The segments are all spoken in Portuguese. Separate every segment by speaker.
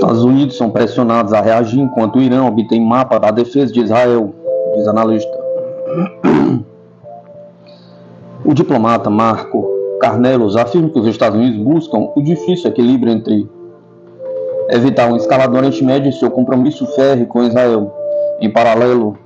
Speaker 1: Estados Unidos são pressionados a reagir enquanto o Irã obtém mapa da defesa de Israel, diz analista. O diplomata Marco Carnelos afirma que os Estados Unidos buscam o difícil equilíbrio entre evitar uma escalada do Oriente Médio e seu compromisso férreo com Israel. Em paralelo,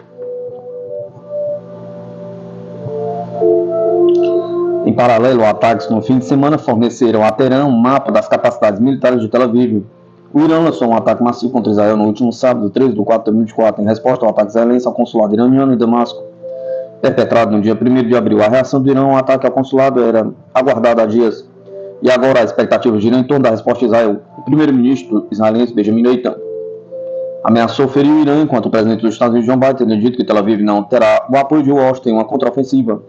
Speaker 1: ataques no fim de semana forneceram a Teherã um mapa das capacidades militares de Tel Aviv. O Irã lançou um ataque massivo contra Israel no último sábado, 13 de 4 de 2024, em resposta ao ataque israelense ao consulado iraniano em Damasco, perpetrado no dia 1º de abril. A reação do Irã ao ataque ao consulado era aguardada há dias, e agora a expectativa gira em torno da resposta de Israel. O primeiro-ministro israelense Benjamin Netanyahu ameaçou ferir o Irã, enquanto o presidente dos Estados Unidos, Joe Biden, tem dito que Tel Aviv não terá o apoio de Washington em uma contraofensiva.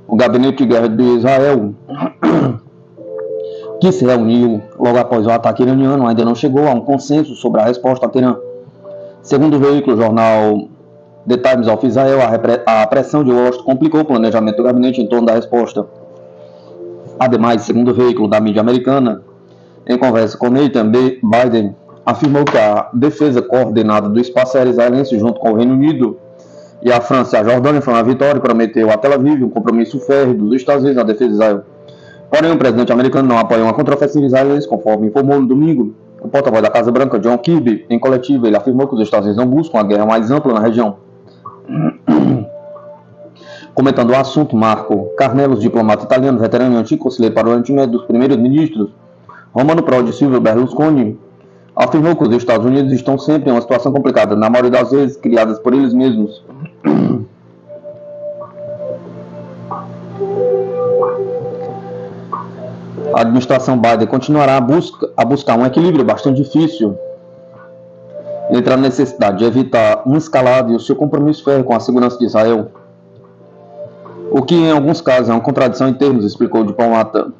Speaker 1: O gabinete de guerra de Israel, que se reuniu logo após o ataque iraniano, ainda não chegou a um consenso sobre a resposta a Teherã. Segundo o veículo, o jornal The Times of Israel, a pressão de Washington complicou o planejamento do gabinete em torno da resposta. Ademais, segundo o veículo da mídia americana, em conversa com Nathan, Biden afirmou que a defesa coordenada do espaço aéreo israelense junto com o Reino Unido e a França e a Jordânia foi uma vitória e prometeu a Tel Aviv um compromisso férreo dos Estados Unidos na defesa de Israel. Porém, o presidente americano não apoiou uma contraofensiva israelense, conforme informou no domingo o porta-voz da Casa Branca, John Kirby. Em coletiva, ele afirmou que os Estados Unidos não buscam uma guerra mais ampla na região. Comentando o assunto, Marco Carnelos, diplomata italiano, veterano e antigo conselheiro para o Oriente Médio dos primeiros ministros, Romano Prodi e Silvio Berlusconi, afirmou que os Estados Unidos estão sempre em uma situação complicada, na maioria das vezes criadas por eles mesmos. A administração Biden continuará a buscar um equilíbrio bastante difícil entre a necessidade de evitar uma escalada e o seu compromisso férreo com a segurança de Israel, o que em alguns casos é uma contradição em termos, explicou o diplomata.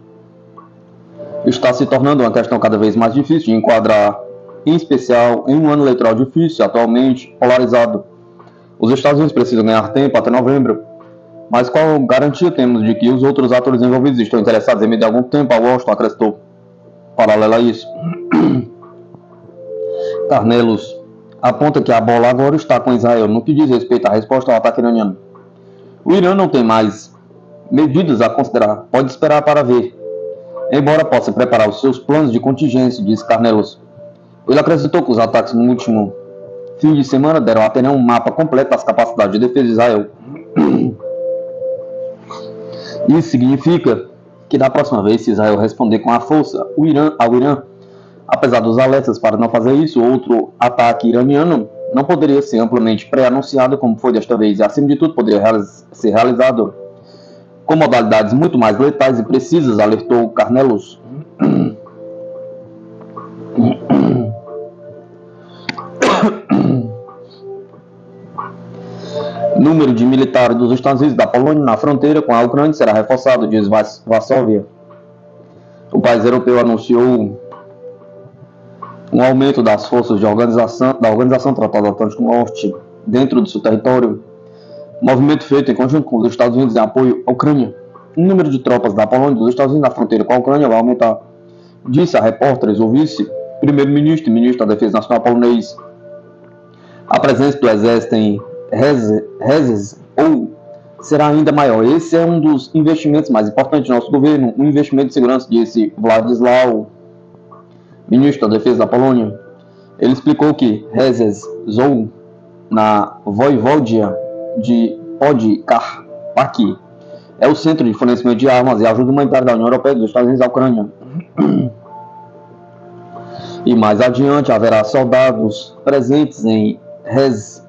Speaker 1: Está se tornando uma questão cada vez mais difícil de enquadrar, em especial em um ano eleitoral difícil, atualmente polarizado. Os Estados Unidos precisam ganhar tempo até novembro, mas qual garantia temos de que os outros atores envolvidos estão interessados em medir algum tempo? A Washington acrescentou. Paralelo a isso, Carnelos aponta que a bola agora está com Israel no que diz respeito à resposta ao ataque iraniano. O Irã não tem mais medidas a considerar, pode esperar para ver, embora possa preparar os seus planos de contingência, disse Carnelos. Ele acrescentou que os ataques no último fim de semana deram a Teherã um mapa completo das capacidades de defesa de Israel. Isso significa que da próxima vez, se Israel responder com a força ao Irã, apesar dos alertas para não fazer isso, outro ataque iraniano não poderia ser amplamente pré-anunciado como foi desta vez, e acima de tudo poderia ser realizado com modalidades muito mais letais e precisas, alertou Carnelos. O número de militares dos Estados Unidos da Polônia na fronteira com a Ucrânia será reforçado, diz Varsóvia. O país europeu anunciou um aumento das forças da Organização Tratado Atlântico Norte dentro do seu território, movimento feito em conjunto com os Estados Unidos em apoio à Ucrânia. O número de tropas da Polônia e dos Estados Unidos na fronteira com a Ucrânia vai aumentar, disse a repórteres o vice-primeiro-ministro e ministro da Defesa Nacional polonês. A presença do exército em Rezes será ainda maior. Esse é um dos investimentos mais importantes do nosso governo, um investimento de segurança, disse Władysław, ministro da Defesa da Polônia. Ele explicou que Rezes na Voivodia de Podkarpacki é o centro de fornecimento de armas e ajuda humanitária da União Europeia e dos Estados Unidos à Ucrânia. E mais adiante haverá soldados presentes em Rezes,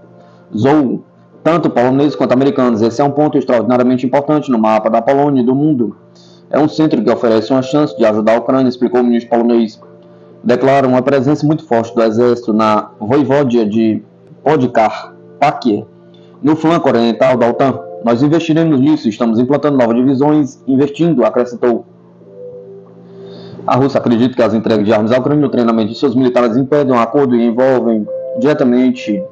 Speaker 1: tanto poloneses quanto americanos. Esse é um ponto extraordinariamente importante no mapa da Polônia e do mundo. É um centro que oferece uma chance de ajudar a Ucrânia, explicou o ministro polonês. Declara uma presença muito forte do exército na Voivodia de Podkarpacki, no flanco oriental da OTAN. Nós investiremos nisso, estamos implantando novas divisões, investindo, acrescentou. A Rússia acredita que as entregas de armas à Ucrânia e o treinamento de seus militares impedem um acordo e envolvem diretamente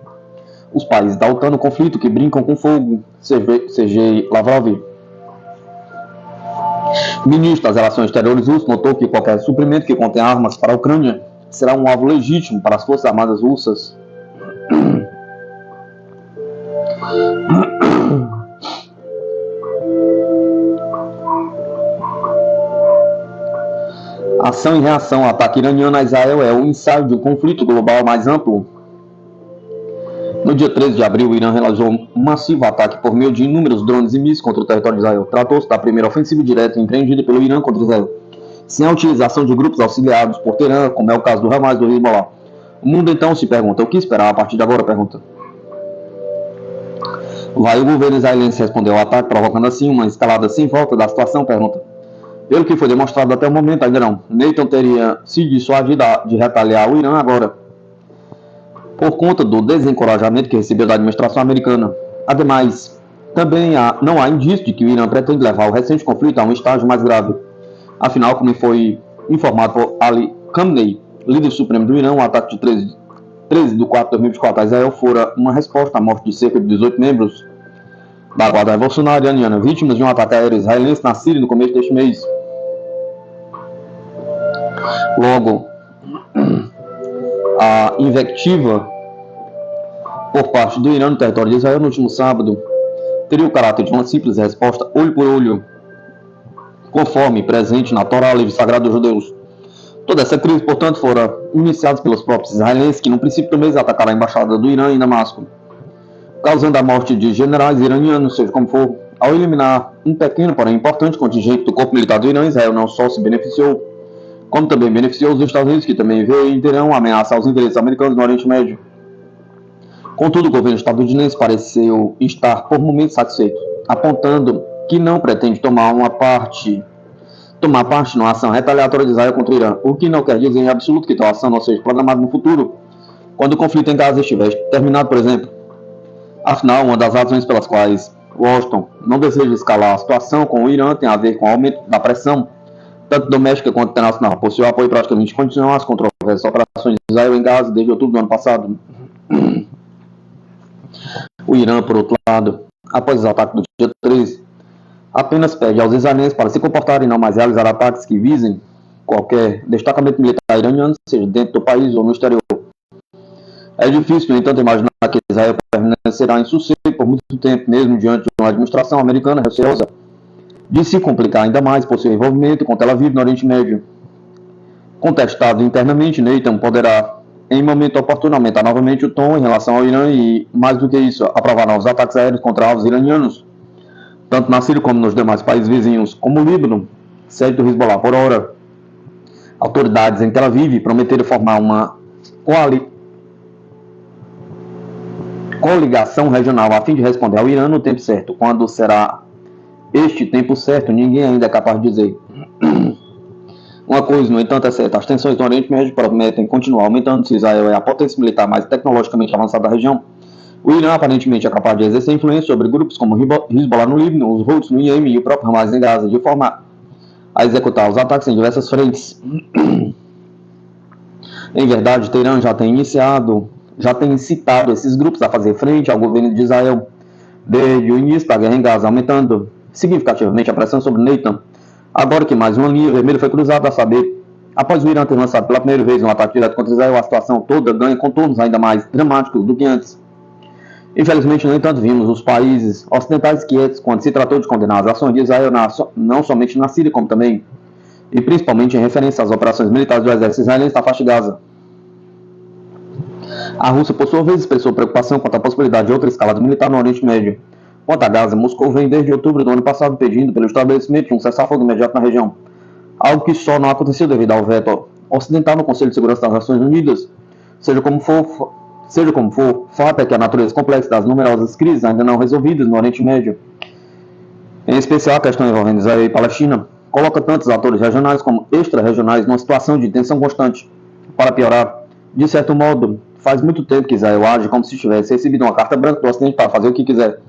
Speaker 1: os países da OTAN no conflito que brincam com fogo, Sergei Lavrov. O ministro das Relações Exteriores russo notou que qualquer suprimento que contém armas para a Ucrânia será um alvo legítimo para as Forças Armadas russas. Ação e reação ao ataque iraniano a Israel é o ensaio de um conflito global mais amplo. No dia 13 de abril, o Irã realizou um massivo ataque por meio de inúmeros drones e mísseis contra o território de Israel. Tratou-se da primeira ofensiva direta empreendida pelo Irã contra Israel, sem a utilização de grupos auxiliados por Teherã, como é o caso do Hamas e do Hezbollah. O mundo então se pergunta, o que esperar a partir de agora? Pergunta. O governo israelense respondeu ao ataque, provocando assim uma escalada sem volta da situação? Pergunta. Pelo que foi demonstrado até o momento, ainda não. Netanyahu teria se dissuadido de retaliar o Irã agora, por conta do desencorajamento que recebeu da administração americana. Ademais, também não há indício de que o Irã pretende levar o recente conflito a um estágio mais grave. Afinal, como foi informado por Ali Khamenei, líder supremo do Irã, o ataque de 13 de 4 de 2024 a Israel fora uma resposta à morte de cerca de 18 membros da Guarda Revolucionária Iraniana, vítimas de um ataque aéreo israelense na Síria no começo deste mês. Logo, a invectiva por parte do Irã no território de Israel no último sábado teria o caráter de uma simples resposta olho por olho, conforme presente na Torá, livro sagrado dos judeus. Toda essa crise, portanto, fora iniciada pelos próprios israelenses, que no princípio do mês atacaram a embaixada do Irã em Damasco, causando a morte de generais iranianos, seja como for. Ao eliminar um pequeno, porém importante contingente do corpo militar do Irã, Israel não só se beneficiou, como também beneficiou os Estados Unidos, que também verão ameaça aos interesses americanos no Oriente Médio. Contudo, o governo estadunidense pareceu estar por momentos satisfeito, apontando que não pretende tomar parte numa ação retaliatória de Israel contra o Irã, o que não quer dizer em absoluto que tal ação não seja programada no futuro, quando o conflito em Gaza estiver terminado, por exemplo. Afinal, uma das razões pelas quais Washington não deseja escalar a situação com o Irã tem a ver com o aumento da pressão, tanto doméstica quanto internacional, por seu apoio praticamente continuar às controversas operações de Israel em Gaza desde outubro do ano passado. O Irã, por outro lado, após os ataques do dia 13, apenas pede aos israelenses para se comportarem e não mais realizar ataques que visem qualquer destacamento militar iraniano, seja dentro do país ou no exterior. É difícil, no entanto, imaginar que Israel permanecerá em sossego por muito tempo, mesmo diante de uma administração americana receosa de se complicar ainda mais por seu envolvimento com Tel Aviv no Oriente Médio. Contestado internamente, Netanyahu poderá, em momento oportuno, aumentar novamente o tom em relação ao Irã e, mais do que isso, aprovar novos ataques aéreos contra alvos iranianos, tanto na Síria como nos demais países vizinhos, como o Líbano, sede do Hezbollah. Por ora, autoridades em Tel Aviv prometeram formar uma coligação regional a fim de responder ao Irã no tempo certo. Quando será este tempo certo, ninguém ainda é capaz de dizer. Uma coisa, no entanto, é certa: as tensões no Oriente Médio prometem continuar aumentando. Se Israel é a potência militar mais tecnologicamente avançada da região, o Irã aparentemente é capaz de exercer influência sobre grupos como Hezbollah no Líbano, os Houthis no Iêmen e o próprio Hamas em Gaza, de forma a executar os ataques em diversas frentes. Em verdade, Teherã já tem incitado esses grupos a fazer frente ao governo de Israel desde o início da guerra em Gaza, aumentando significativamente a pressão sobre Netanyahu. Agora que mais uma linha vermelha foi cruzada, a saber, após o Irã ter lançado pela primeira vez um ataque direto contra Israel, a situação toda ganha contornos ainda mais dramáticos do que antes. Infelizmente, no entanto, vimos os países ocidentais quietos quando se tratou de condenar as ações de Israel não somente na Síria, como também e principalmente em referência às operações militares do exército israelense na faixa de Gaza. A Rússia, por sua vez, expressou preocupação quanto à possibilidade de outra escalada militar no Oriente Médio. Quanto a Gaza, Moscou vem desde outubro do ano passado pedindo pelo estabelecimento de um cessar-fogo imediato na região, algo que só não aconteceu devido ao veto ocidental no Conselho de Segurança das Nações Unidas. Seja como for, fato é que a natureza complexa das numerosas crises ainda não resolvidas no Oriente Médio, em especial a questão envolvendo Israel e Palestina, coloca tantos atores regionais como extra-regionais numa situação de tensão constante. Para piorar, de certo modo, faz muito tempo que Israel age como se tivesse recebido uma carta branca do Ocidente para fazer o que quiser,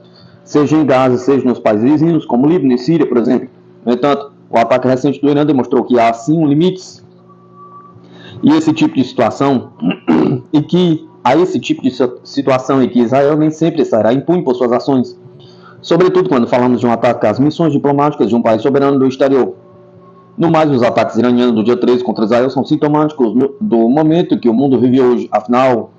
Speaker 1: seja em Gaza, seja nos países vizinhos, como Líbano e Síria, por exemplo. No entanto, o ataque recente do Irã demonstrou que há, sim, limites. E esse tipo de situação, e que Israel nem sempre será impune por suas ações, sobretudo quando falamos de um ataque às missões diplomáticas de um país soberano do exterior. No mais, os ataques iranianos do dia 13 contra Israel são sintomáticos do momento que o mundo vive hoje. Afinal,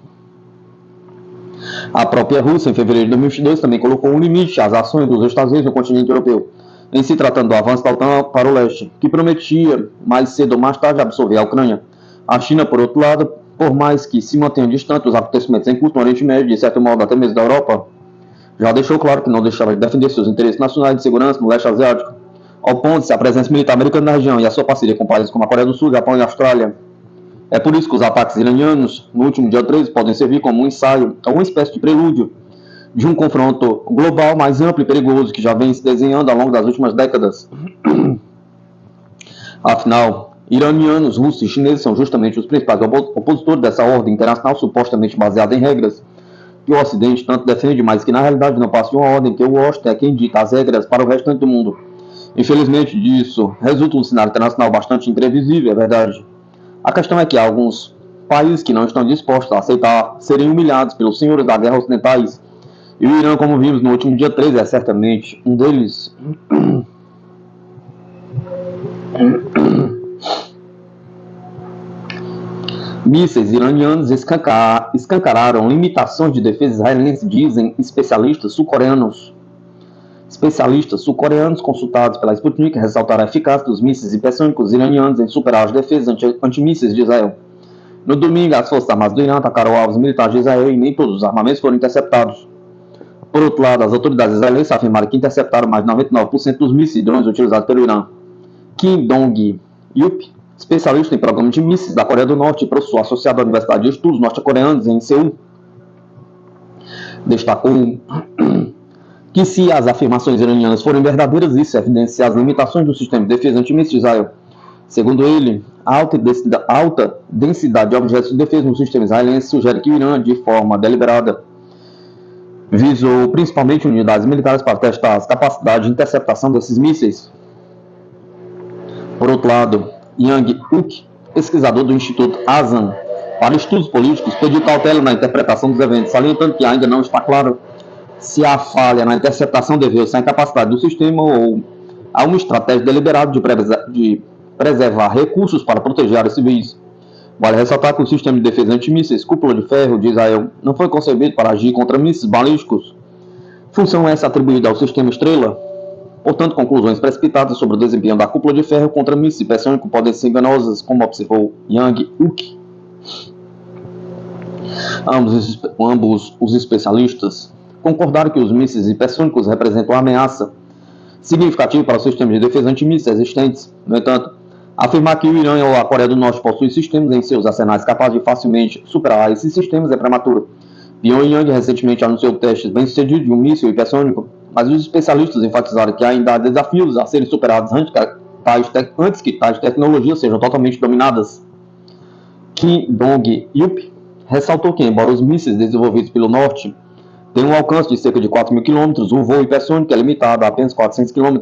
Speaker 1: a própria Rússia, em fevereiro de 2022, também colocou um limite às ações dos Estados Unidos no continente europeu, em se tratando do avanço da OTAN para o leste, que prometia mais cedo ou mais tarde absorver a Ucrânia. A China, por outro lado, por mais que se mantenha distante dos acontecimentos em curso no Oriente Médio, de certo modo até mesmo da Europa, já deixou claro que não deixava de defender seus interesses nacionais de segurança no leste asiático, opondo-se à presença militar americana na região e à sua parceria com países como a Coreia do Sul, Japão e Austrália. É por isso que os ataques iranianos, no último dia 13, podem servir como um ensaio, ou uma espécie de prelúdio, de um confronto global mais amplo e perigoso que já vem se desenhando ao longo das últimas décadas. Afinal, iranianos, russos e chineses são justamente os principais opositores dessa ordem internacional supostamente baseada em regras que o Ocidente tanto defende, mas que na realidade não passa de uma ordem que o Washington é quem dita as regras para o restante do mundo. Infelizmente disso resulta um cenário internacional bastante imprevisível, é verdade. A questão é que há alguns países que não estão dispostos a aceitar serem humilhados pelos senhores da guerra ocidentais. E o Irã, como vimos no último dia 13, é certamente um deles. Mísseis iranianos escancararam limitações de defesa israelense, dizem especialistas sul-coreanos. Especialistas sul-coreanos consultados pela Sputnik ressaltaram a eficácia dos mísseis hipersônicos iranianos em superar as defesas antimísseis de Israel. No domingo, as forças armadas do Irã atacaram alvos militares de Israel e nem todos os armamentos foram interceptados. Por outro lado, as autoridades israelenses afirmaram que interceptaram mais de 99% dos mísseis e drones utilizados pelo Irã. Kim Dong-yup, especialista em programa de mísseis da Coreia do Norte e professor associado à Universidade de Estudos Norte-Coreanos em Seul, destacou que se as afirmações iranianas forem verdadeiras, isso evidencia as limitações do sistema de defesa antimíssil de Israel. Segundo ele, a alta densidade de objetos de defesa no sistema israelense sugere que o Irã, de forma deliberada, visou principalmente unidades militares para testar as capacidades de interceptação desses mísseis. Por outro lado, Yang Uk, pesquisador do Instituto Azan para Estudos Políticos, pediu cautela na interpretação dos eventos, salientando que ainda não está claro se a falha na interceptação deveu-se à incapacidade do sistema ou a uma estratégia deliberada de preservar recursos para proteger áreas civis. Vale ressaltar que o sistema de defesa antimísseis Cúpula de Ferro de Israel não foi concebido para agir contra mísseis balísticos, função essa atribuída ao sistema Estrela. Portanto, conclusões precipitadas sobre o desempenho da Cúpula de Ferro contra mísseis hipersônicos podem ser enganosas, como observou Yang Uk. Ambos os especialistas concordaram que os mísseis hipersônicos representam uma ameaça significativa para os sistemas de defesa antimísseis existentes. No entanto, afirmar que o Irã ou a Coreia do Norte possuem sistemas em seus arsenais capazes de facilmente superar esses sistemas é prematuro. Pyongyang recentemente anunciou testes bem-sucedidos de um míssil hipersônico, mas os especialistas enfatizaram que ainda há desafios a serem superados antes que tais tecnologias sejam totalmente dominadas. Kim Dong-yup ressaltou que, embora os mísseis desenvolvidos pelo Norte tenham um alcance de cerca de 4.000 km, o voo hipersônico é limitado a apenas 400 km,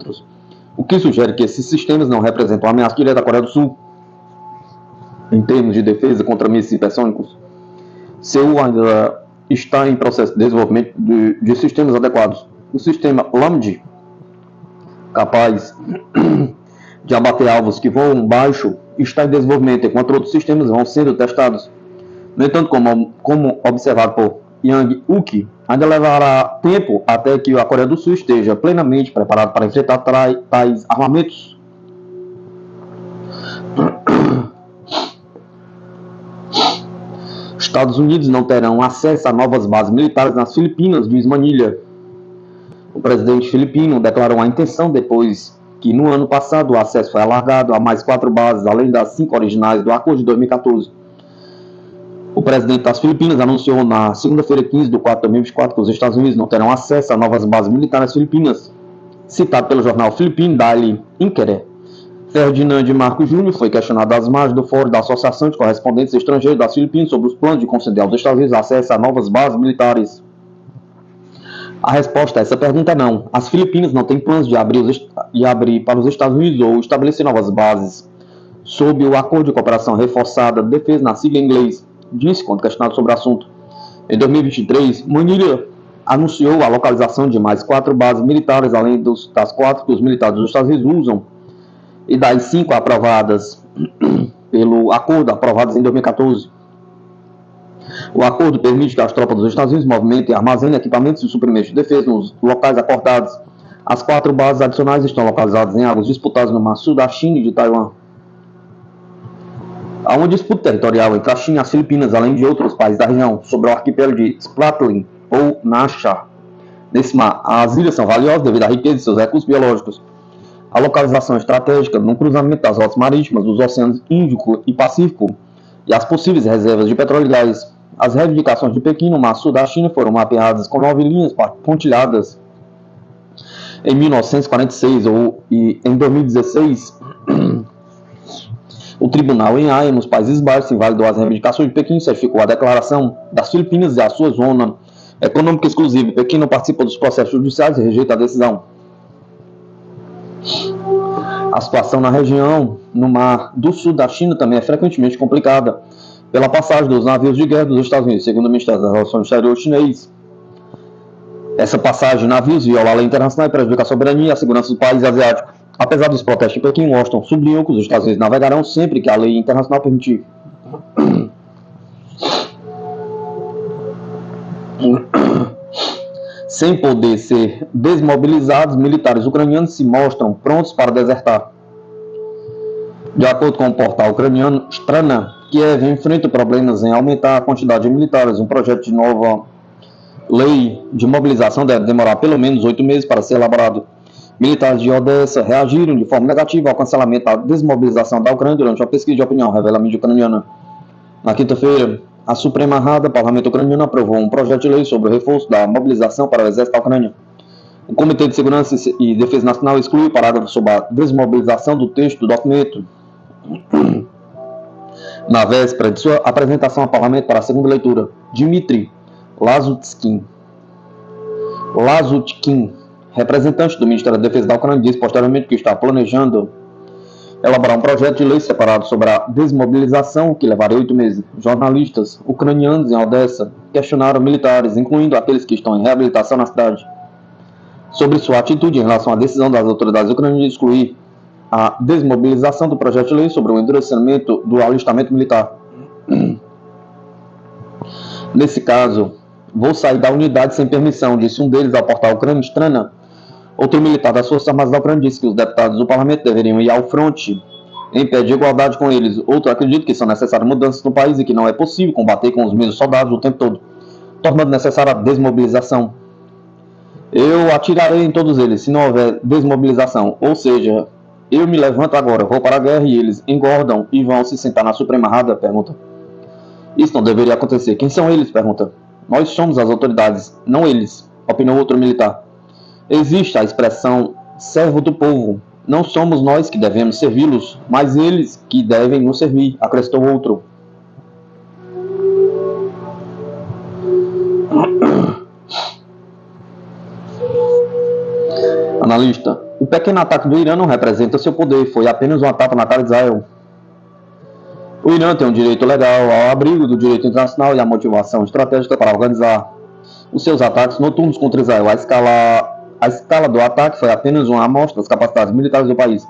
Speaker 1: o que sugere que esses sistemas não representam uma ameaça direta à Coreia do Sul. Em termos de defesa contra mísseis hipersônicos, Seul ainda está em processo de desenvolvimento de sistemas adequados. O sistema LAMD, capaz de abater alvos que voam baixo, está em desenvolvimento, enquanto outros sistemas vão sendo testados. No entanto, como observado por Yang Uk, ainda levará tempo até que a Coreia do Sul esteja plenamente preparada para enfrentar tais armamentos. Estados Unidos não terão acesso a novas bases militares nas Filipinas, diz Manilha. O presidente filipino declarou a intenção depois que no ano passado o acesso foi alargado a mais 4 bases, além das 5 originais do acordo de 2014. O presidente das Filipinas anunciou na segunda-feira 15/4/2024 que os Estados Unidos não terão acesso a novas bases militares filipinas. Citado pelo jornal filipino Daily Inquirer, Ferdinand Marcos Júnior foi questionado às margens do Fórum da Associação de Correspondentes Estrangeiros das Filipinas sobre os planos de conceder aos Estados Unidos acesso a novas bases militares. A resposta a essa pergunta é não. As Filipinas não têm planos de abrir para os Estados Unidos ou estabelecer novas bases sob o Acordo de Cooperação Reforçada de Defesa, na sigla em inglês, disse quando questionado sobre o assunto. Em 2023, Manilha anunciou a localização de mais 4 bases militares, além das 4 que os militares dos Estados Unidos usam. e das 5 aprovadas pelo acordo, aprovadas em 2014. O acordo permite que as tropas dos Estados Unidos movimentem e armazenem equipamentos e suprimentos de defesa nos locais acordados. As 4 bases adicionais estão localizadas em águas disputadas no Mar Sul da China e de Taiwan. Há uma disputa territorial entre a China e as Filipinas, além de outros países da região, sobre o arquipélago de Spratly ou Nasha. Nesse mar, as ilhas são valiosas devido à riqueza de seus recursos biológicos. A localização estratégica no cruzamento das rotas marítimas dos oceanos Índico e Pacífico e as possíveis reservas de petróleo e gás. As reivindicações de Pequim no Mar Sul da China foram mapeadas com 9 linhas pontilhadas em 1946 e em 2016. O tribunal em Haia, nos Países Baixos, invalidou as reivindicações de Pequim e certificou a declaração das Filipinas e a sua zona econômica exclusiva. Pequim não participa dos processos judiciais e rejeita a decisão. A situação na região, no Mar do Sul da China, também é frequentemente complicada pela passagem dos navios de guerra dos Estados Unidos, segundo o Ministério das Relações Exteriores chinês. Essa passagem de navios viola a lei internacional e prejudica a soberania e a segurança do país asiático. Apesar dos protestos em Pequim, Washington sublinhou que os Estados Unidos navegarão sempre que a lei internacional permitir. Sem poder ser desmobilizados, militares ucranianos se mostram prontos para desertar. De acordo com o portal ucraniano Strana, Kiev enfrenta problemas em aumentar a quantidade de militares. Um projeto de nova lei de mobilização deve demorar pelo menos 8 meses para ser elaborado. Militares de Odessa reagiram de forma negativa ao cancelamento da desmobilização da Ucrânia durante uma pesquisa de opinião, revela a mídia ucraniana. Na quinta-feira, a Suprema Rada, parlamento ucraniano, aprovou um projeto de lei sobre o reforço da mobilização para o exército da Ucrânia. O Comitê de Segurança e Defesa Nacional excluiu o parágrafo sobre a desmobilização do texto do documento na véspera de sua apresentação ao parlamento para a segunda leitura. Dmitry Lazutkin, representante do Ministério da Defesa da Ucrânia, disse posteriormente que está planejando elaborar um projeto de lei separado sobre a desmobilização, que levaria 8 meses. Jornalistas ucranianos em Odessa questionaram militares, incluindo aqueles que estão em reabilitação na cidade, sobre sua atitude em relação à decisão das autoridades ucranianas de excluir a desmobilização do projeto de lei sobre o endurecimento do alistamento militar. Nesse caso, vou sair da unidade sem permissão, disse um deles ao portal ucraniano Strana. Outro militar das Forças Armadas da Ucrânia disse que os deputados do parlamento deveriam ir ao fronte em pé de igualdade com eles. Outro acredita que são necessárias mudanças no país e que não é possível combater com os mesmos soldados o tempo todo, tornando necessária a desmobilização. Eu atirarei em todos eles se não houver desmobilização, ou seja, eu me levanto agora, vou para a guerra e eles engordam e vão se sentar na Suprema Rada? Pergunta. Isso não deveria acontecer. Quem são eles? Pergunta. Nós somos as autoridades, não eles, opinou outro militar. Existe a expressão servo do povo. Não somos nós que devemos servi-los, mas eles que devem nos servir, acrescentou outro. Analista. O pequeno ataque do Irã não representa seu poder, foi apenas uma tapa na cara de Israel. O Irã tem um direito legal ao abrigo do direito internacional e a motivação estratégica para organizar os seus ataques noturnos contra Israel. A escala do ataque foi apenas uma amostra das capacidades militares do país,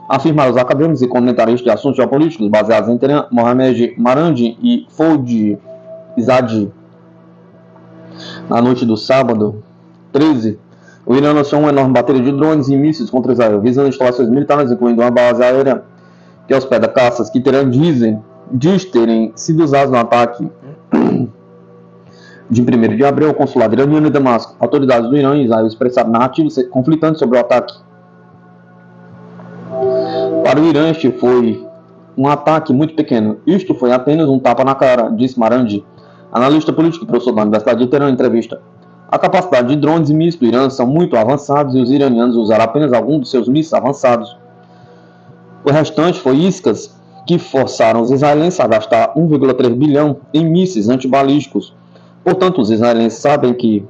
Speaker 1: afirmaram os acadêmicos e comentaristas de assuntos geopolíticos baseados em Teherã, Mohamed Marandi e Foud Izadi. Na noite do sábado 13, o Irã lançou uma enorme bateria de drones e mísseis contra Israel, visando instalações militares, incluindo uma base aérea que hospeda caças que diz terem sido usados no ataque de 1º de abril ao consulado iraniano em Damasco. Autoridades do Irã e Israel expressaram narrativas conflitantes sobre o ataque. Para o Irã, este foi um ataque muito pequeno. Isto foi apenas um tapa na cara, disse Marandi, analista político e professor da Universidade de Teherã, em entrevista. A capacidade de drones e mísseis do Irã são muito avançados e os iranianos usaram apenas alguns dos seus mísseis avançados. O restante foi iscas que forçaram os israelenses a gastar 1,3 bilhão em mísseis antibalísticos. Portanto, os israelenses sabem que,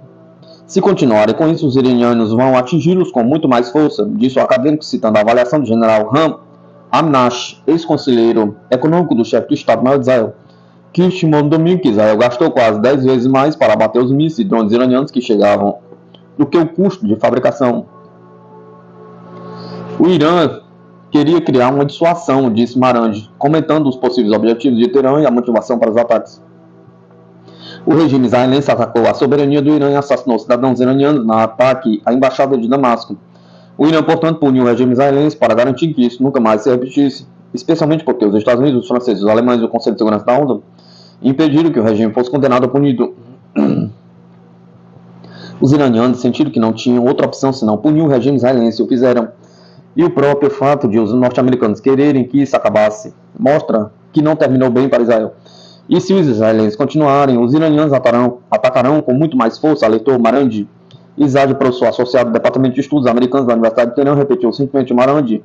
Speaker 1: se continuarem com isso, os iranianos vão atingi-los com muito mais força, disse o acadêmico, citando a avaliação do general Ram Amnash, ex-conselheiro econômico do chefe do Estado-Maior de Israel, que estimou no domingo que Israel gastou quase 10 vezes mais para abater os mísseis e drones iranianos que chegavam do que o custo de fabricação. O Irã queria criar uma dissuasão, disse Marandi, comentando os possíveis objetivos de Teherã e a motivação para os ataques. O regime israelense atacou a soberania do Irã e assassinou cidadãos iranianos no ataque à embaixada de Damasco. O Irã, portanto, puniu o regime israelense para garantir que isso nunca mais se repetisse, especialmente porque os Estados Unidos, os franceses, os alemães e o Conselho de Segurança da ONU impediram que o regime fosse condenado ou punido. Os iranianos sentiram que não tinham outra opção senão punir o regime israelense e o fizeram. E o próprio fato de os norte-americanos quererem que isso acabasse mostra que não terminou bem para Israel. E se os israelenses continuarem, os iranianos atacarão com muito mais força, alertou Marandi. Isad, professor associado do Departamento de Estudos Americanos da Universidade de Teherã, repetiu simplesmente Marandi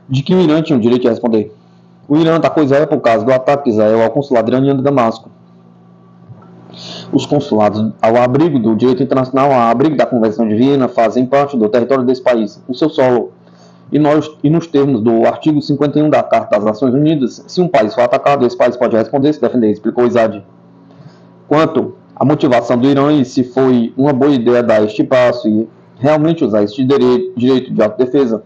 Speaker 1: de que o Irã tinha o direito de responder. O Irã atacou Israel por causa do ataque de Israel ao consulado iraniano de Damasco. Os consulados, ao abrigo do direito internacional, ao abrigo da Convenção de Viena, fazem parte do território desse país, o seu solo. E nos termos do artigo 51 da Carta das Nações Unidas, se um país for atacado, esse país pode responder e se defender, explicou Isad. Quanto à motivação do Irã e se foi uma boa ideia dar este passo e realmente usar este direito de autodefesa,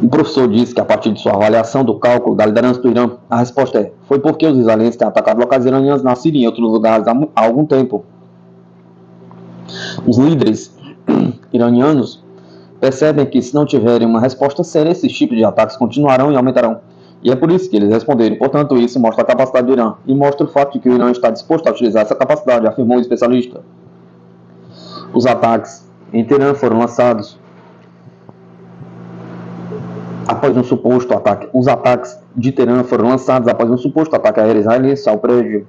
Speaker 1: o professor disse que, a partir de sua avaliação do cálculo da liderança do Irã, a resposta é: foi porque os israelenses têm atacado locais iranianos na Síria e em outros lugares há algum tempo. Os líderes iranianos percebem que, se não tiverem uma resposta séria, esses tipos de ataques continuarão e aumentarão. E é por isso que eles responderam. Portanto, isso mostra a capacidade do Irã e mostra o fato de que o Irã está disposto a utilizar essa capacidade, afirmou um especialista. Os ataques em Teherã foram lançados após um suposto ataque. Os ataques de Teherã foram lançados após um suposto ataque aéreo israelense ao prédio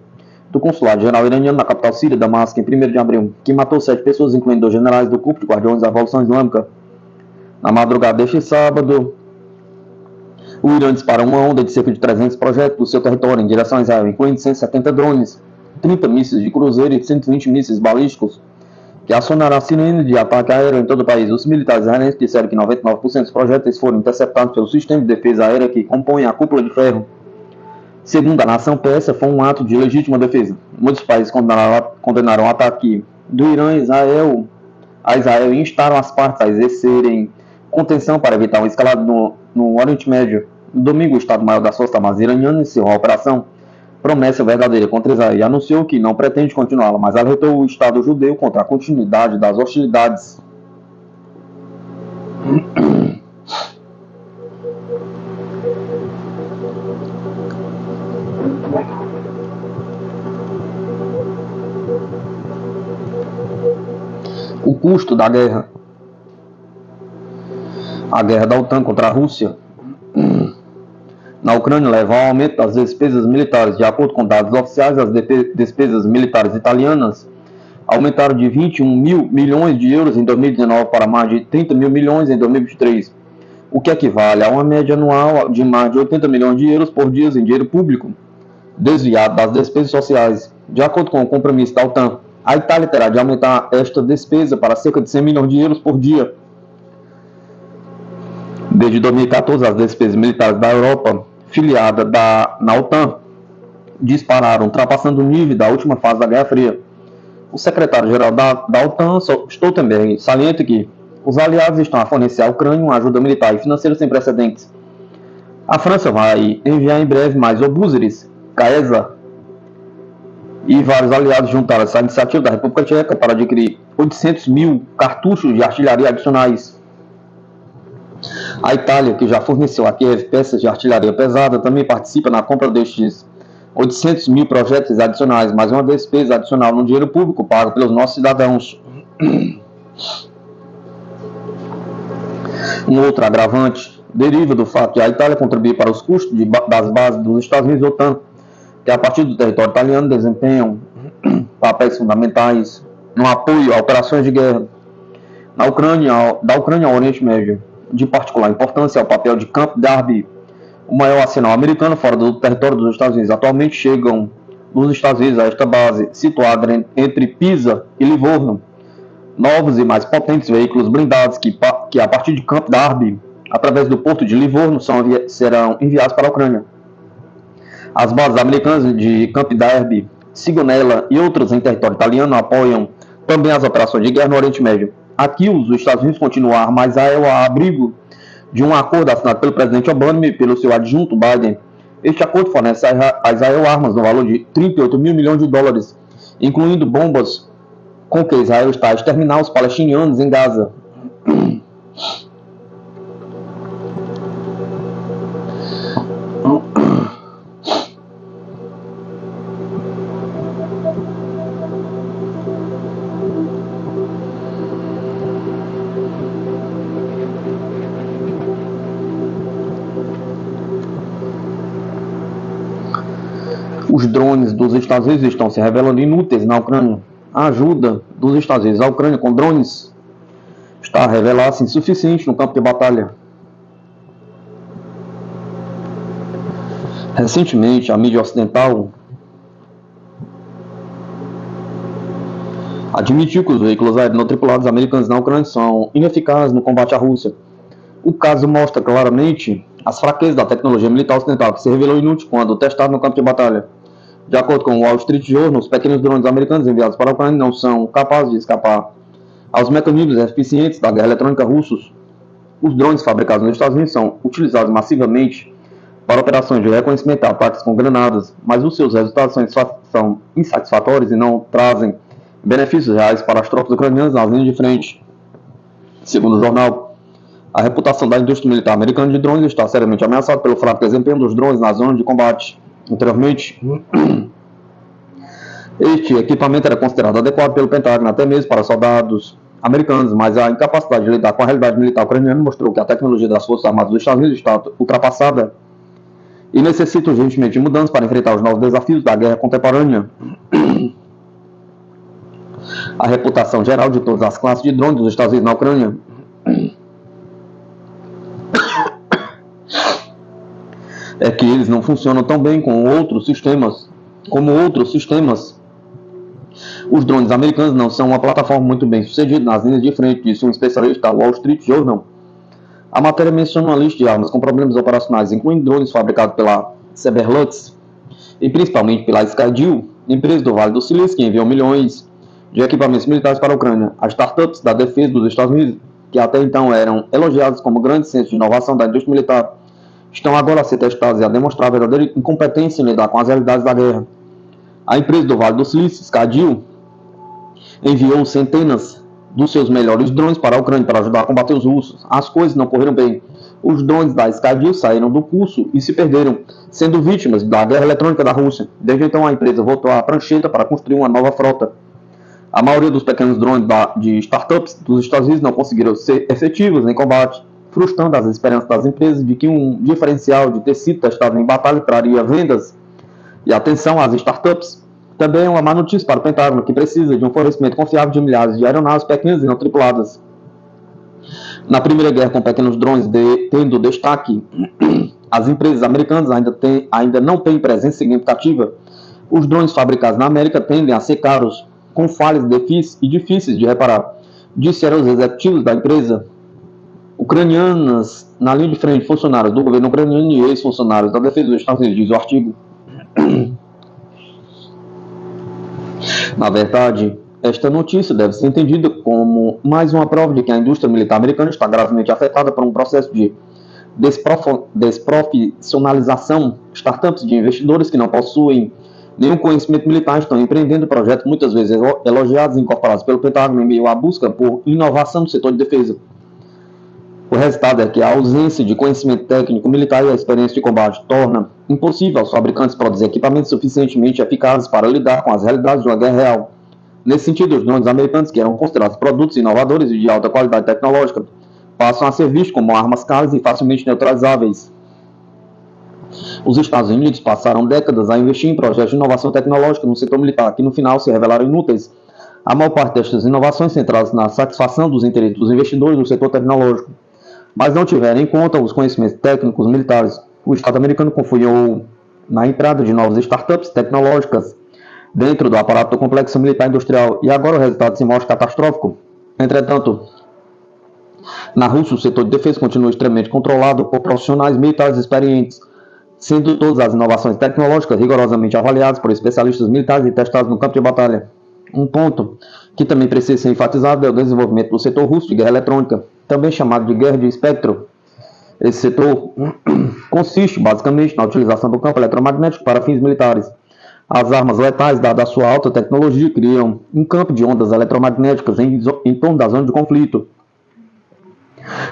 Speaker 1: do consulado-geral iraniano na capital síria, Damasco, em 1º de abril, que matou 7 pessoas, incluindo 2 generais do Corpo de Guardiões da Revolução Islâmica. Na madrugada deste sábado, o Irã disparou uma onda de cerca de 300 projéteis do seu território em direção a Israel, incluindo 170 drones, 30 mísseis de cruzeiro e 120 mísseis balísticos, que acionaram a sirene de ataque aéreo em todo o país. Os militares israelenses disseram que 99% dos projéteis foram interceptados pelo sistema de defesa aérea que compõe a cúpula de ferro. Segundo a nação persa, foi um ato de legítima defesa. Muitos países condenaram o ataque do Irã a Israel e instaram as partes a exercerem contenção para evitar uma escalada no Oriente Médio. No domingo, o Estado-Maior das Forças Armadas iranianas encerrou a operação Promessa Verdadeira contra Israel e anunciou que não pretende continuá-la, mas alertou o Estado judeu contra a continuidade das hostilidades. O custo da guerra. A guerra da OTAN contra a Rússia na Ucrânia leva ao aumento das despesas militares. De acordo com dados oficiais, as despesas militares italianas aumentaram de 21 mil milhões de euros em 2019 para mais de 30 mil milhões em 2023, o que equivale a uma média anual de mais de 80 milhões de euros por dia em dinheiro público desviado das despesas sociais. De acordo com o compromisso da OTAN, a Itália terá de aumentar esta despesa para cerca de 100 milhões de euros por dia. Desde 2014, as despesas militares da Europa, filiada na OTAN, dispararam, ultrapassando o nível da última fase da Guerra Fria. O secretário-geral da OTAN, Stoltenberg, salienta que os aliados estão a fornecer à Ucrânia uma ajuda militar e financeira sem precedentes. A França vai enviar em breve mais obúseres, Caesa e vários aliados juntaram essa iniciativa da República Tcheca para adquirir 800 mil cartuchos de artilharia adicionais. A Itália, que já forneceu a Kiev peças de artilharia pesada, também participa na compra destes 800 mil projéteis adicionais, mais uma despesa adicional no dinheiro público pago pelos nossos cidadãos. Um outro agravante deriva do fato de a Itália contribuir para os custos das bases dos Estados Unidos e OTAN, que a partir do território italiano desempenham papéis fundamentais no apoio a operações de guerra da Ucrânia ao Oriente Médio. De particular importância é o papel de Camp Darby, o maior arsenal americano fora do território dos Estados Unidos. Atualmente chegam nos Estados Unidos a esta base, situada entre Pisa e Livorno, novos e mais potentes veículos blindados que a partir de Camp Darby, através do porto de Livorno, serão enviados para a Ucrânia. As bases americanas de Camp Darby, Sigonella e outras em território italiano apoiam também as operações de guerra no Oriente Médio. Aqui, os Estados Unidos continuam a armar Israel a abrigo de um acordo assinado pelo presidente Obama e pelo seu adjunto Biden. Este acordo fornece a Israel armas no valor de 38 mil milhões de dólares, incluindo bombas com que Israel está a exterminar os palestinianos em Gaza. Os drones dos Estados Unidos estão se revelando inúteis na Ucrânia. A ajuda dos Estados Unidos à Ucrânia com drones está a revelar-se insuficiente no campo de batalha. Recentemente, a mídia ocidental admitiu que os veículos aéreos não tripulados americanos na Ucrânia são ineficazes no combate à Rússia. O caso mostra claramente as fraquezas da tecnologia militar ocidental, que se revelou inútil quando testada no campo de batalha. De acordo com o Wall Street Journal, os pequenos drones americanos enviados para a Ucrânia não são capazes de escapar aos mecanismos eficientes da guerra eletrônica russos. Os drones fabricados nos Estados Unidos são utilizados massivamente para operações de reconhecimento de ataques com granadas, mas os seus resultados são insatisfatórios e não trazem benefícios reais para as tropas ucranianas nas linhas de frente. Segundo o jornal, a reputação da indústria militar americana de drones está seriamente ameaçada pelo fraco desempenho dos drones na zona de combate. Anteriormente, este equipamento era considerado adequado pelo Pentágono até mesmo para soldados americanos, mas a incapacidade de lidar com a realidade militar ucraniana mostrou que a tecnologia das Forças Armadas dos Estados Unidos está ultrapassada e necessita urgentemente de mudanças para enfrentar os novos desafios da guerra contemporânea. A reputação geral de todas as classes de drones dos Estados Unidos na Ucrânia é que eles não funcionam tão bem como outros sistemas. Os drones americanos não são uma plataforma muito bem sucedida nas linhas de frente, disse um especialista da Wall Street Journal. A matéria menciona uma lista de armas com problemas operacionais, incluindo drones fabricados pela Cyberlux e principalmente pela Skydill, empresa do Vale do Silício, que enviou milhões de equipamentos militares para a Ucrânia. As startups da defesa dos Estados Unidos, que até então eram elogiadas como grande centro de inovação da indústria militar, estão agora a ser testadas e a demonstrar a verdadeira incompetência em lidar com as realidades da guerra. A empresa do Vale do Silício, Skydill, enviou centenas dos seus melhores drones para a Ucrânia para ajudar a combater os russos. As coisas não correram bem. Os drones da Skydill saíram do curso e se perderam, sendo vítimas da guerra eletrônica da Rússia. Desde então, a empresa voltou à prancheta para construir uma nova frota. A maioria dos pequenos drones de startups dos Estados Unidos não conseguiram ser efetivos em combate, frustrando as esperanças das empresas de que um diferencial de ter sido testado em batalha traria vendas e atenção às startups. Também é uma má notícia para o Pentágono, que precisa de um fornecimento confiável de milhares de aeronaves pequenas e não tripuladas. Na Primeira Guerra com pequenos drones tendo destaque, as empresas americanas ainda não têm presença significativa. Os drones fabricados na América tendem a ser caros, com falhas e difíceis de reparar, disseram os executivos da empresa. Ucranianas na linha de frente, funcionários do governo ucraniano e ex-funcionários da defesa dos Estados Unidos, diz o artigo. Na verdade, esta notícia deve ser entendida como mais uma prova de que a indústria militar americana está gravemente afetada por um processo de desprofissionalização. Startups de investidores que não possuem nenhum conhecimento militar estão empreendendo projetos muitas vezes elogiados e incorporados pelo Pentágono em meio à busca por inovação no setor de defesa. O resultado é que a ausência de conhecimento técnico militar e a experiência de combate torna impossível aos fabricantes produzir equipamentos suficientemente eficazes para lidar com as realidades de uma guerra real. Nesse sentido, os drones americanos, que eram considerados produtos inovadores e de alta qualidade tecnológica, passam a ser vistos como armas caras e facilmente neutralizáveis. Os Estados Unidos passaram décadas a investir em projetos de inovação tecnológica no setor militar, que no final se revelaram inúteis. A maior parte destas inovações centradas na satisfação dos interesses dos investidores do setor tecnológico, mas não tiveram em conta os conhecimentos técnicos militares. O Estado americano confiou na entrada de novas startups tecnológicas dentro do aparato do complexo militar industrial, e agora o resultado se mostra catastrófico. Entretanto, na Rússia, o setor de defesa continua extremamente controlado por profissionais militares experientes, sendo todas as inovações tecnológicas rigorosamente avaliadas por especialistas militares e testadas no campo de batalha. Um ponto que também precisa ser enfatizado é o desenvolvimento do setor russo de guerra eletrônica, também chamado de guerra de espectro. Esse setor consiste basicamente na utilização do campo eletromagnético para fins militares. As armas letais, dada a sua alta tecnologia, criam um campo de ondas eletromagnéticas em torno da zona de conflito.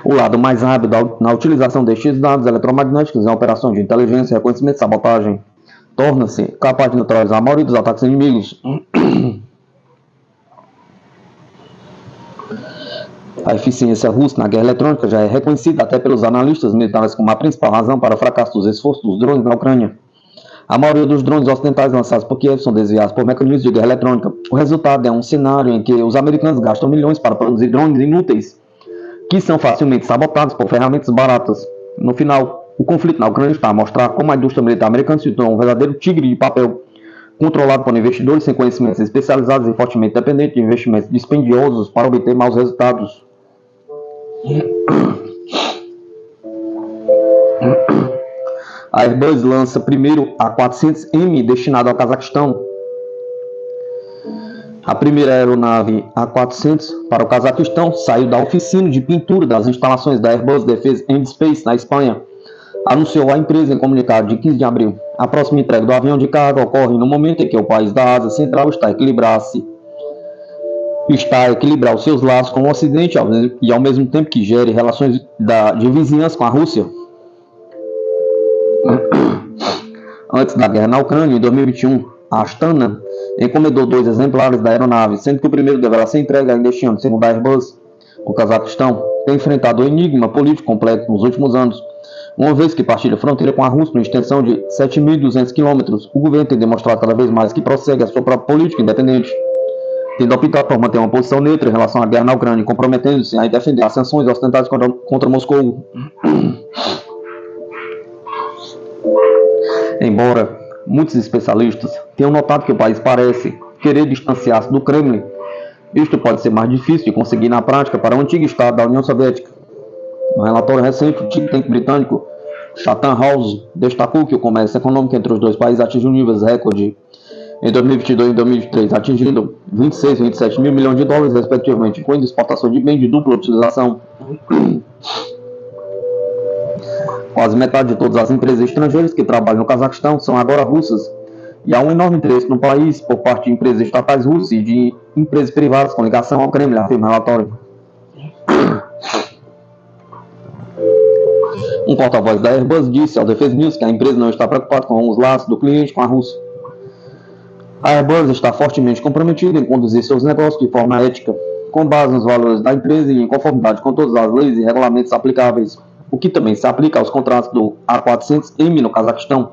Speaker 1: O lado mais rápido na utilização destes dados eletromagnéticos em operações de inteligência, reconhecimento e sabotagem torna-se capaz de neutralizar a maioria dos ataques inimigos. A eficiência russa na guerra eletrônica já é reconhecida até pelos analistas militares como a principal razão para o fracasso dos esforços dos drones na Ucrânia. A maioria dos drones ocidentais lançados por Kiev são desviados por mecanismos de guerra eletrônica. O resultado é um cenário em que os americanos gastam milhões para produzir drones inúteis, que são facilmente sabotados por ferramentas baratas. No final, o conflito na Ucrânia está a mostrar como a indústria militar americana se tornou um verdadeiro tigre de papel, controlado por investidores sem conhecimentos especializados e fortemente dependente de investimentos dispendiosos para obter maus resultados. A Airbus lança primeiro a 400M destinado ao Cazaquistão. A primeira aeronave A400 para o Cazaquistão saiu da oficina de pintura das instalações da Airbus Defence and Space na Espanha, anunciou a empresa em comunicado de 15 de abril. A próxima entrega do avião de carga ocorre no momento em que o país da Ásia Central está a equilibrar os seus laços com o Ocidente e ao mesmo tempo que gere relações de vizinhança com a Rússia. Antes da guerra na Ucrânia, em 2021, a Astana encomendou 2 exemplares da aeronave, sendo que o primeiro deverá ser entregue ainda este ano. Segundo a Airbus, o Cazaquistão tem enfrentado um enigma político complexo nos últimos anos. Uma vez que partilha fronteira com a Rússia em extensão de 7.200 km, o governo tem demonstrado cada vez mais que prossegue a sua própria política independente, tendo optado por manter uma posição neutra em relação à guerra na Ucrânia, comprometendo-se a defender as sanções ocidentais contra Moscou. Embora muitos especialistas tenham notado que o país parece querer distanciar-se do Kremlin, isto pode ser mais difícil de conseguir na prática para o antigo Estado da União Soviética. No relatório recente, o think tank britânico Chatham House destacou que o comércio econômico entre os dois países atingiu níveis recorde em 2022 e 2023, atingindo 26 e 27 mil milhões de dólares, respectivamente, incluindo exportação de bens de dupla utilização. Quase metade de todas as empresas estrangeiras que trabalham no Cazaquistão são agora russas, e há um enorme interesse no país por parte de empresas estatais russas e de empresas privadas com ligação ao Kremlin, afirma o relatório. Um porta-voz da Airbus disse ao Defense News que a empresa não está preocupada com os laços do cliente com a Rússia. A Airbus está fortemente comprometida em conduzir seus negócios de forma ética, com base nos valores da empresa e em conformidade com todas as leis e regulamentos aplicáveis, o que também se aplica aos contratos do A400M no Cazaquistão,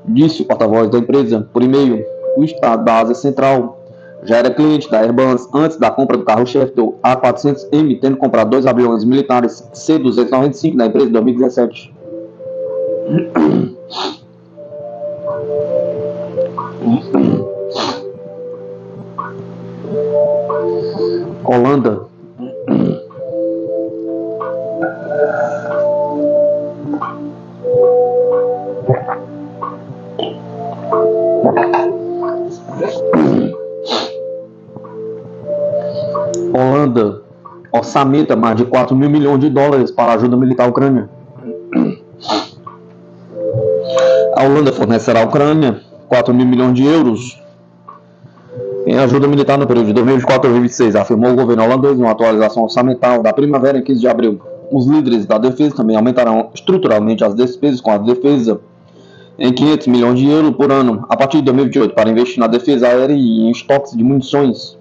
Speaker 1: disse o porta-voz da empresa por e-mail. O Estado da Ásia Central já era cliente da Airbus antes da compra do carro-chefe do A400M, tendo comprado 2 aviões militares C-295 da empresa em 2017. Holanda. Holanda orçamenta mais de 4 mil milhões de dólares para a ajuda militar à Ucrânia. A Holanda fornecerá à Ucrânia 4 mil milhões de euros em ajuda militar no período de 2024 a 2026, afirmou o governo holandês em uma atualização orçamental da primavera em 15 de abril. Os líderes da defesa também aumentarão estruturalmente as despesas com a defesa em 500 milhões de euros por ano a partir de 2028 para investir na defesa aérea e em estoques de munições.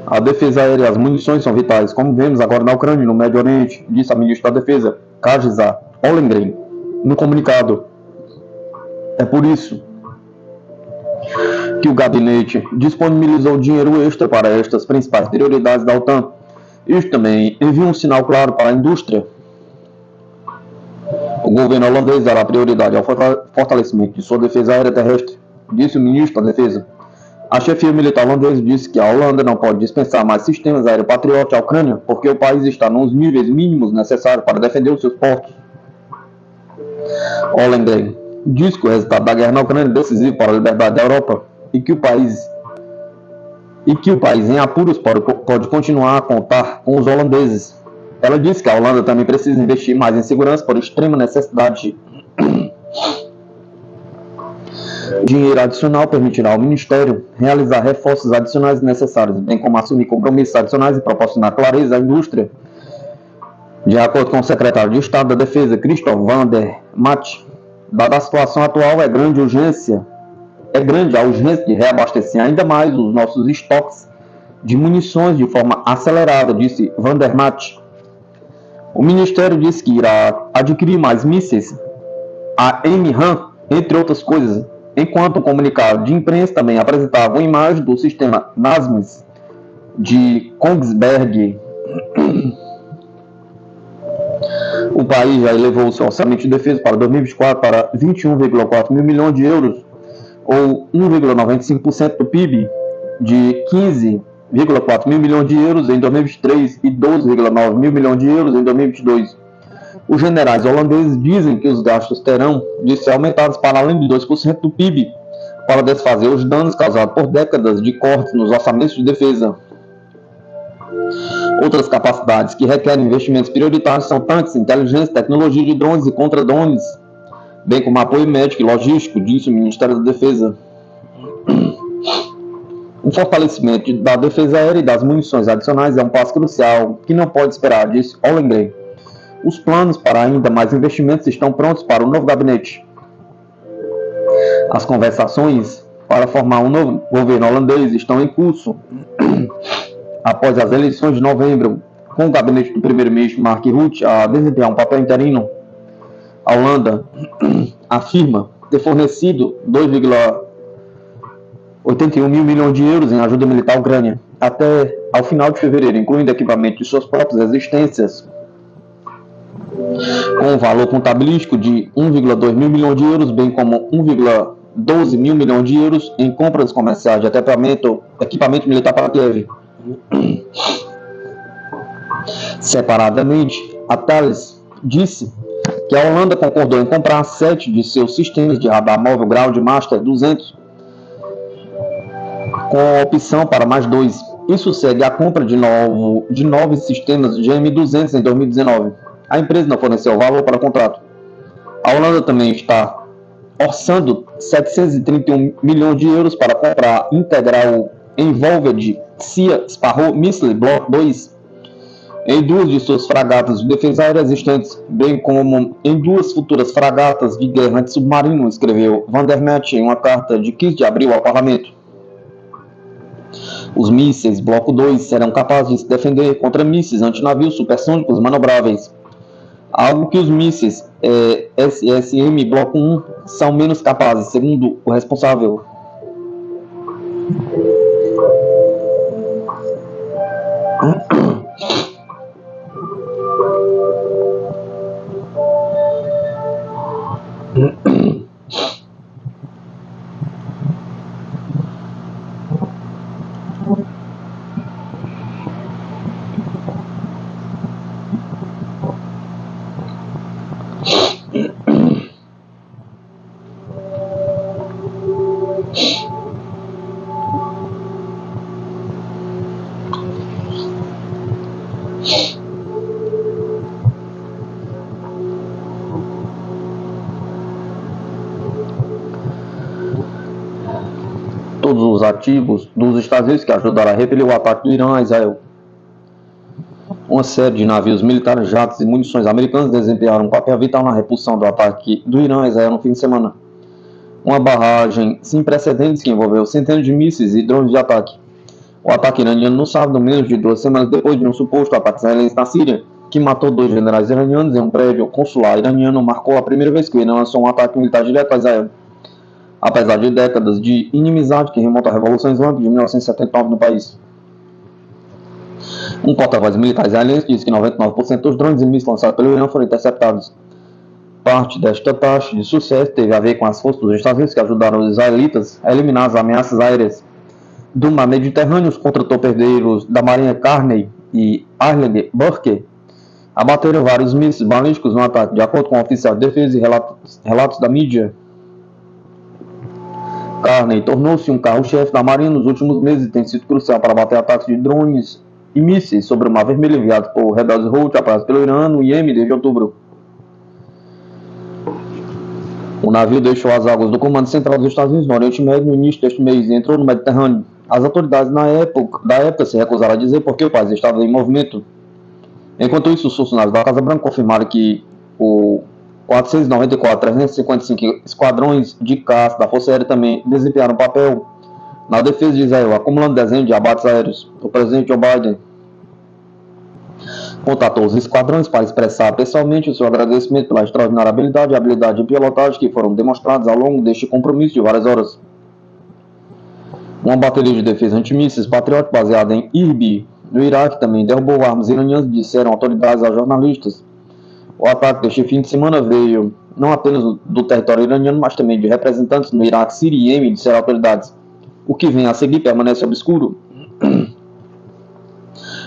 Speaker 1: A defesa aérea e as munições são vitais, como vemos agora na Ucrânia e no Médio Oriente, disse a ministra da Defesa, Kaja Ollengren, no comunicado. É por isso que o gabinete disponibilizou dinheiro extra para estas principais prioridades da OTAN. Isto também envia um sinal claro para a indústria. O governo holandês dará prioridade ao fortalecimento de sua defesa aérea terrestre, disse o ministro da Defesa. A chefia militar holandesa disse que a Holanda não pode dispensar mais sistemas aéreos Patriot à Ucrânia, porque o país está nos níveis mínimos necessários para defender os seus portos. Ollengren disse que o resultado da guerra na Ucrânia é decisivo para a liberdade da Europa e que o país em apuros pode continuar a contar com os holandeses. Ela disse que a Holanda também precisa investir mais em segurança por extrema necessidade. Dinheiro adicional permitirá ao Ministério realizar reforços adicionais necessários, bem como assumir compromissos adicionais e proporcionar clareza à indústria. De acordo com o secretário de Estado da Defesa, Christoph van der Maat, dada a situação atual, é grande a urgência de reabastecer ainda mais os nossos estoques de munições de forma acelerada, disse van der Maat. O Ministério disse que irá adquirir mais mísseis, a AIM-1, entre outras coisas, enquanto o comunicado de imprensa também apresentava uma imagem do sistema NASAMS de Kongsberg. O país já elevou o seu orçamento de defesa para 2024 para 21,4 mil milhões de euros, ou 1,95% do PIB, de 15,4 mil milhões de euros em 2023 e 12,9 mil milhões de euros em 2022. Os generais holandeses dizem que os gastos terão de ser aumentados para além de 2% do PIB para desfazer os danos causados por décadas de cortes nos orçamentos de defesa. Outras capacidades que requerem investimentos prioritários são tanques, inteligência, tecnologia de drones e contra-drones, bem como apoio médico e logístico, disse o Ministério da Defesa. O fortalecimento da defesa aérea e das munições adicionais é um passo crucial que não pode esperar, disse Ollengren. Os planos para ainda mais investimentos estão prontos para o novo gabinete. As conversações para formar um novo governo holandês estão em curso. Após as eleições de novembro, com o gabinete do primeiro-ministro Mark Rutte a desempenhar um papel interino, a Holanda afirma ter fornecido 2,81 mil milhões de euros em ajuda militar à Ucrânia até ao final de fevereiro, incluindo equipamento de suas próprias existências, com um valor contabilístico de 1,2 mil milhões de euros, bem como 1,12 mil milhões de euros em compras comerciais de equipamento militar para Kiev. Separadamente, a Thales disse que a Holanda concordou em comprar 7 de seus sistemas de radar móvel Ground Master 200, com a opção para mais 2. Isso segue a compra de 9 sistemas GM200 em 2019. A empresa não forneceu valor para o contrato. A Holanda também está orçando 731 milhões de euros para comprar integral Envolved Sea Sparrow Missile Block 2 em 2 de suas fragatas de defesa aérea existentes, bem como em 2 futuras fragatas de guerra antissubmarino, escreveu Van der Maat em uma carta de 15 de abril ao Parlamento. Os mísseis Bloco 2 serão capazes de se defender contra mísseis antinavios supersônicos manobráveis, algo que os mísseis SSM Bloco 1 são menos capazes, segundo o responsável. Todos os ativos dos Estados Unidos que ajudaram a repelir o ataque do Irã a Israel. Uma série de navios militares, jatos e munições americanos desempenharam um papel vital na repulsão do ataque do Irã a Israel no fim de semana. Uma barragem sem precedentes que envolveu centenas de mísseis e drones de ataque. O ataque iraniano no sábado, menos de 2 semanas depois de um suposto ataque israelense na Síria, que matou 2 generais iranianos em um prédio consular iraniano, marcou a primeira vez que o Irã lançou um ataque militar direto a Israel. Apesar de décadas de inimizade que remonta à Revolução Islâmica de 1979 no país. Um porta-voz militar israelense disse que 99% dos drones e mísseis lançados pelo Irã foram interceptados. Parte desta taxa de sucesso teve a ver com as forças dos Estados Unidos que ajudaram os israelitas a eliminar as ameaças aéreas do mar Mediterrâneo. Os contra-torpedeiros da Marinha Carney e Arleigh Burke abateram vários mísseis balísticos no ataque, de acordo com o oficial de defesa e relatos da mídia. Carney tornou-se um carro-chefe da Marinha nos últimos meses e tem sido crucial para bater ataques de drones e mísseis sobre o Mar Vermelho enviados por rebeldes Houthi apoiados pelo Irã no Iêmen desde outubro. O navio deixou as águas do Comando Central dos Estados Unidos no Oriente Médio no início deste mês e entrou no Mediterrâneo. As autoridades da época se recusaram a dizer por que o país estava em movimento. Enquanto isso, os funcionários da Casa Branca confirmaram que o 494-355 esquadrões de caça da Força Aérea também desempenharam papel na defesa de Israel, acumulando dezenas de abates aéreos. O presidente Joe Biden contatou os esquadrões para expressar pessoalmente o seu agradecimento pela extraordinária habilidade e habilidade de pilotagem que foram demonstradas ao longo deste compromisso de várias horas. Uma bateria de defesa antimísseis Patriot baseada em Irbil, no Iraque, também derrubou armas iranianas, disseram autoridades a jornalistas. O ataque deste fim de semana veio não apenas do território iraniano, mas também de representantes no Iraque, Síria e Iêmen, disseram autoridades. O que vem a seguir permanece obscuro.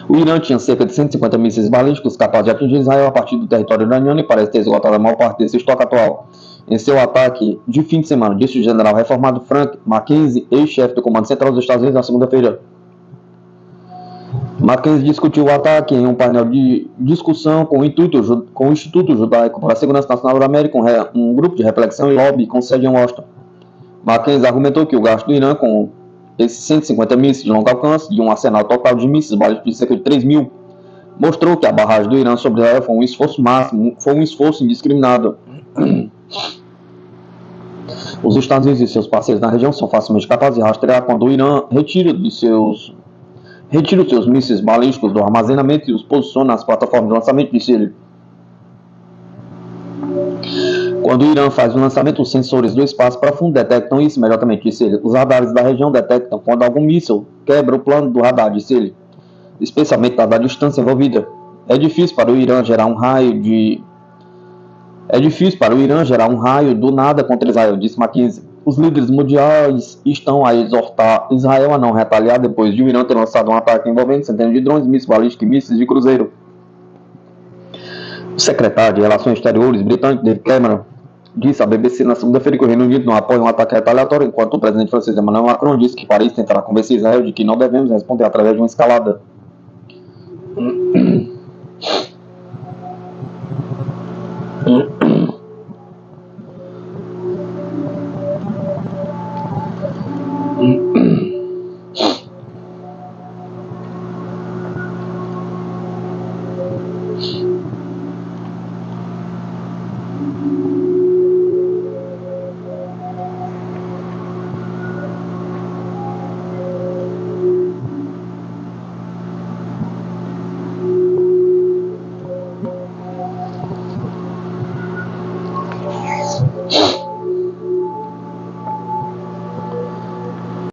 Speaker 1: O Irã tinha cerca de 150 mísseis balísticos capazes de atingir Israel a partir do território iraniano e parece ter esgotado a maior parte desse estoque atual. Em seu ataque de fim de semana, disse o general reformado Frank McKenzie, ex-chefe do Comando Central dos Estados Unidos, na segunda-feira. McKenzie discutiu o ataque em um painel de discussão com o Instituto Judaico para a Segurança Nacional da América, um grupo de reflexão e lobby com sede em Washington. McKenzie argumentou que o gasto do Irã com esses 150 mísseis de longo alcance e um arsenal total de mísseis balísticos de cerca de 3 mil mostrou que a barragem do Irã sobre Israel foi um esforço máximo, foi um esforço indiscriminado. Os Estados Unidos e seus parceiros na região são facilmente capazes de rastrear quando o Irã retira os seus mísseis balísticos do armazenamento e os posiciona nas plataformas de lançamento, disse ele. Quando o Irã faz o lançamento, os sensores do espaço profundo detectam isso imediatamente, disse ele. Os radares da região detectam quando algum míssil quebra o plano do radar, disse ele, especialmente dada a distância envolvida. É difícil para o Irã gerar um raio do nada contra Israel, disse McKenzie. Os líderes mundiais estão a exortar Israel a não retaliar depois de o Irã ter lançado um ataque envolvendo centenas de drones, mísseis balísticos e mísseis de cruzeiro. O secretário de Relações Exteriores britânico David Cameron disse à BBC na segunda-feira que o Reino Unido não apoia um ataque retaliatório, enquanto o presidente francês Emmanuel Macron disse que Paris tentará convencer Israel de que não devemos responder através de uma escalada.